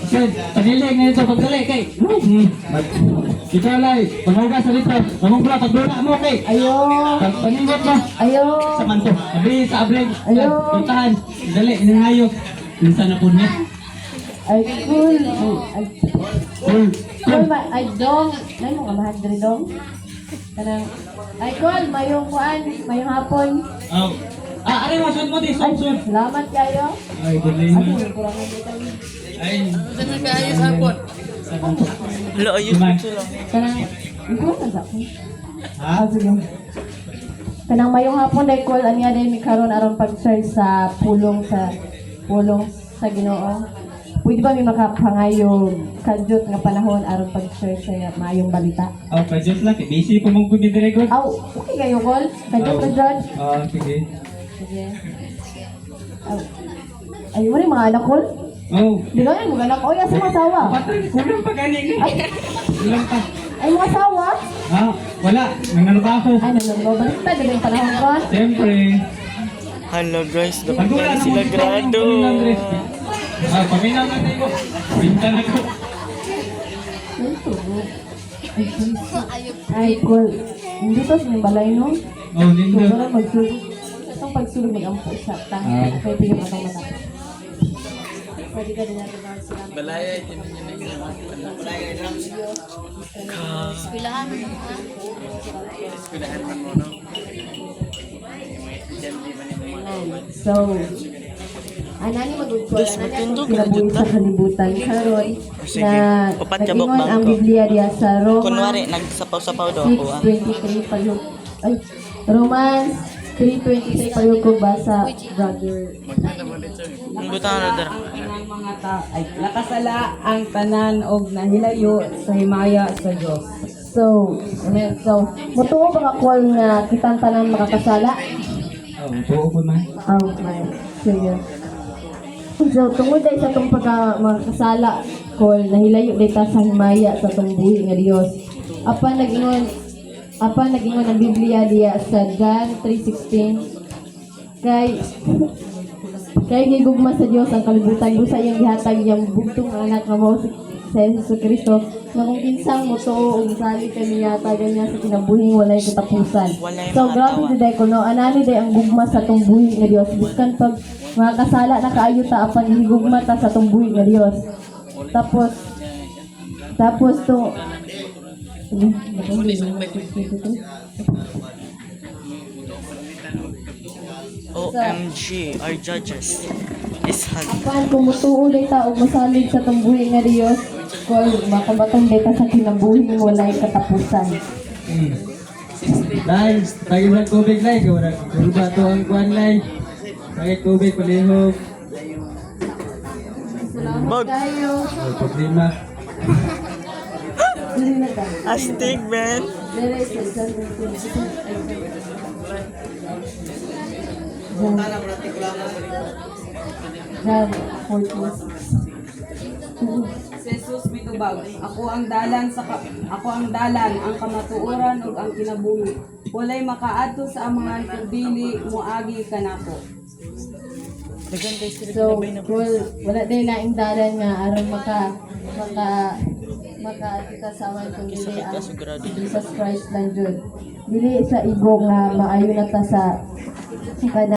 Sir, panili ngayon sa pagdali kay. Ikaw lay, panghugas sa dito. Panghugas pagdula mo kay. Ayo. Pagpaningot mo. Ayo. Sa manto. Abi sa abrig. Ayo. Puntahan. Dali inang hayo. Minsan na po niya. Ay, cool. Ay, Cool. cool ba? Ay, dong. Ay, mga mahal diri dong. Kanang, ay, cool. Mayong kuan. Mayong hapon. Oh. Ari mo sud mo di Ay, sud. salamat kayo. Ay, dali Ay, na. kurang na dito. Ay. Saan ka ayos hapon? Sa manto. Hala, ayos Kumain. ko lang. Kanang, ikaw na sa ako. Ha? Sige. Kanang mayong hapon dahil call aniya dahil may karon aron pag-search sa pulong sa Ginoo. Pwede ba may makapangayong kadyot nga panahon aron pag-search sa mayong balita? Oh, pa-just lang. Busy pa mong kundi dire god. Aw, okay kayo call? Kadyot na dyan? Oh, sige. Sige. Aw. Ay, mo rin mga anak call? Oh. Di ba yan, mga anak ko? Ay, sa mga asawa. Patay, kulang pa ganing eh. Kulang pa. Ay, mga asawa? Ah, wala. Nangarap ako. Ay, balik pa, di ba yung panahon ko? Siyempre. Hala guys, dapat Pag wala na na sila mo, grado. paminaw na tayo. Pinta na ko. Ay, cool. Hindi to sa may balay, no? Oh, lindo. Siguro magsulog. Itong pagsulog mag-ampo siya. Tangin, okay, tingin pa itong mata. Pwede ka din natin mga sila. Balaya, ito ninyo na yun. Eskwelahan mo na. Eskwelahan man mo, no? So, anani magugkol, Yes, anani matindog, ang kinabuhi sa kalibutan karon Sige. na Upat ka, Bok, nag-ingon ang bangko. Biblia diya sa Roma Kunwari, nagsapaw-sapaw daw ako, ah. 6:23 payug. Ay, Romans 3:23 payug ko basa, brother. Ang butang na dara. Ang mga ay nakasala ang tanan og nahilayo sa himaya sa Dios. So, mutuo ba ka call nga kitang tanan makakasala? Oh, tuo ko man. Oh, my. Sige. So, tungod dahil sa itong makakasala, call, nahilayo dito sa himaya sa itong buhi nga Diyos. Apa nag-ingon ang Biblia diya sa John 3:16, kay gigugma sa Diyos ang kalibutan busa iyang gihatag iyang bugtong nga anak nga mao si Jesus Kristo na kung kinsang motuo og sali kaniya tagan niya sa kinabuhing walay katapusan. Walay So mga grabe tawa. jud ko no anani day ang gugma sa tong buhi nga Dios biskan pag mga kasala na kaayo ta apan higugma ta sa tong buhi nga Dios. Tapos to OMG, our judges is hag. apan kung mutuo day ta og masalig sa tong buhi nga Dios, kol makabatong day ta sa kinabuhing walay katapusan. Dahil, tagi ng tubig lai. Kurba to ang kuhan lai. Tagi tubig, palihog. Salamat Bag. kayo. Oh, problema. Dili na ta. Astig, man. Dili sa John 14. Si Jesus mitubag, ako ang dalan ang kamatuoran ug ang kinabuhi. Walay makaadto sa amangan kung dili moagi kanako. Dagan guys, sila So, ginabay na cool. Wala din laing dalan nga aron maka kita sa aman kung dili ang Jesus Christ lang jud. Dili sa igo nga maayo na ta sa